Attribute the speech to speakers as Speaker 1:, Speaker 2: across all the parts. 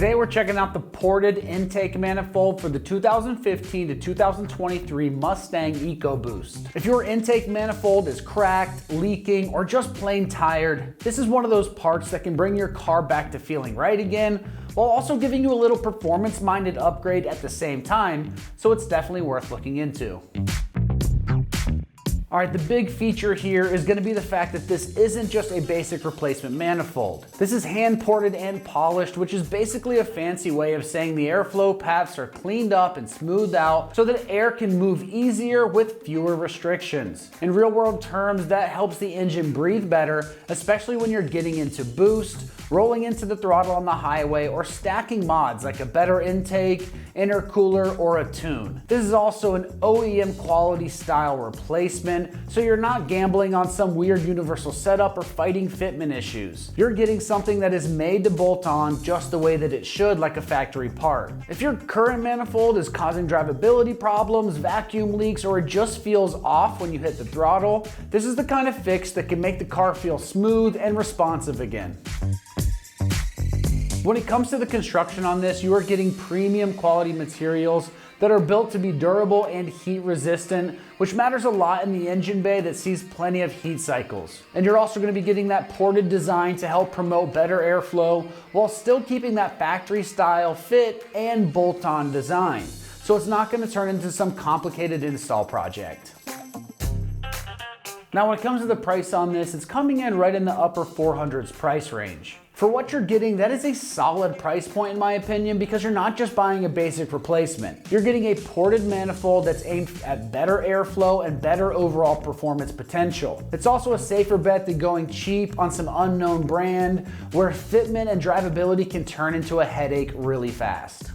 Speaker 1: Today we're checking out the ported intake manifold for the 2015 to 2023 Mustang EcoBoost. If your intake manifold is cracked, leaking, or just plain tired, this is one of those parts that can bring your car back to feeling right again, while also giving you a little performance-minded upgrade at the same time, so it's definitely worth looking into. All right, the big feature here is gonna be the fact that this isn't just a basic replacement manifold. This is hand ported and polished, which is basically a fancy way of saying the airflow paths are cleaned up and smoothed out so that air can move easier with fewer restrictions. In real world terms, that helps the engine breathe better, especially when you're getting into boost, rolling into the throttle on the highway, or stacking mods like a better intake, intercooler, or a tune. This is also an OEM quality style replacement, so you're not gambling on some weird universal setup or fighting fitment issues. You're getting something that is made to bolt on just the way that it should, like a factory part. If your current manifold is causing drivability problems, vacuum leaks, or it just feels off when you hit the throttle, this is the kind of fix that can make the car feel smooth and responsive again. When it comes to the construction on this, you are getting premium quality materials that are built to be durable and heat resistant, which matters a lot in the engine bay that sees plenty of heat cycles. And you're also going to be getting that ported design to help promote better airflow while still keeping that factory style fit and bolt-on design. So it's not going to turn into some complicated install project. Now when it comes to the price on this, it's coming in right in the upper 400s price range. For what you're getting, that is a solid price point in my opinion, because you're not just buying a basic replacement. You're getting a ported manifold that's aimed at better airflow and better overall performance potential. It's also a safer bet than going cheap on some unknown brand where fitment and drivability can turn into a headache really fast.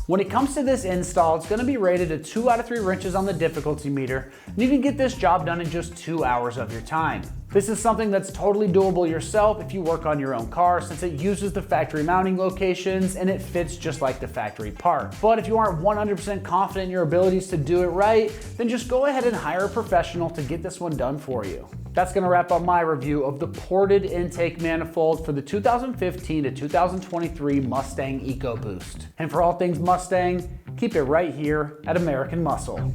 Speaker 1: When it comes to this install, it's going to be rated a 2 out of 3 wrenches on the difficulty meter, and you can get this job done in just 2 hours of your time. This is something that's totally doable yourself if you work on your own car, since it uses the factory mounting locations and it fits just like the factory part. But if you aren't 100% confident in your abilities to do it right, then just go ahead and hire a professional to get this one done for you. That's gonna wrap up my review of the ported intake manifold for the 2015 to 2023 Mustang EcoBoost. And for all things Mustang, keep it right here at American Muscle.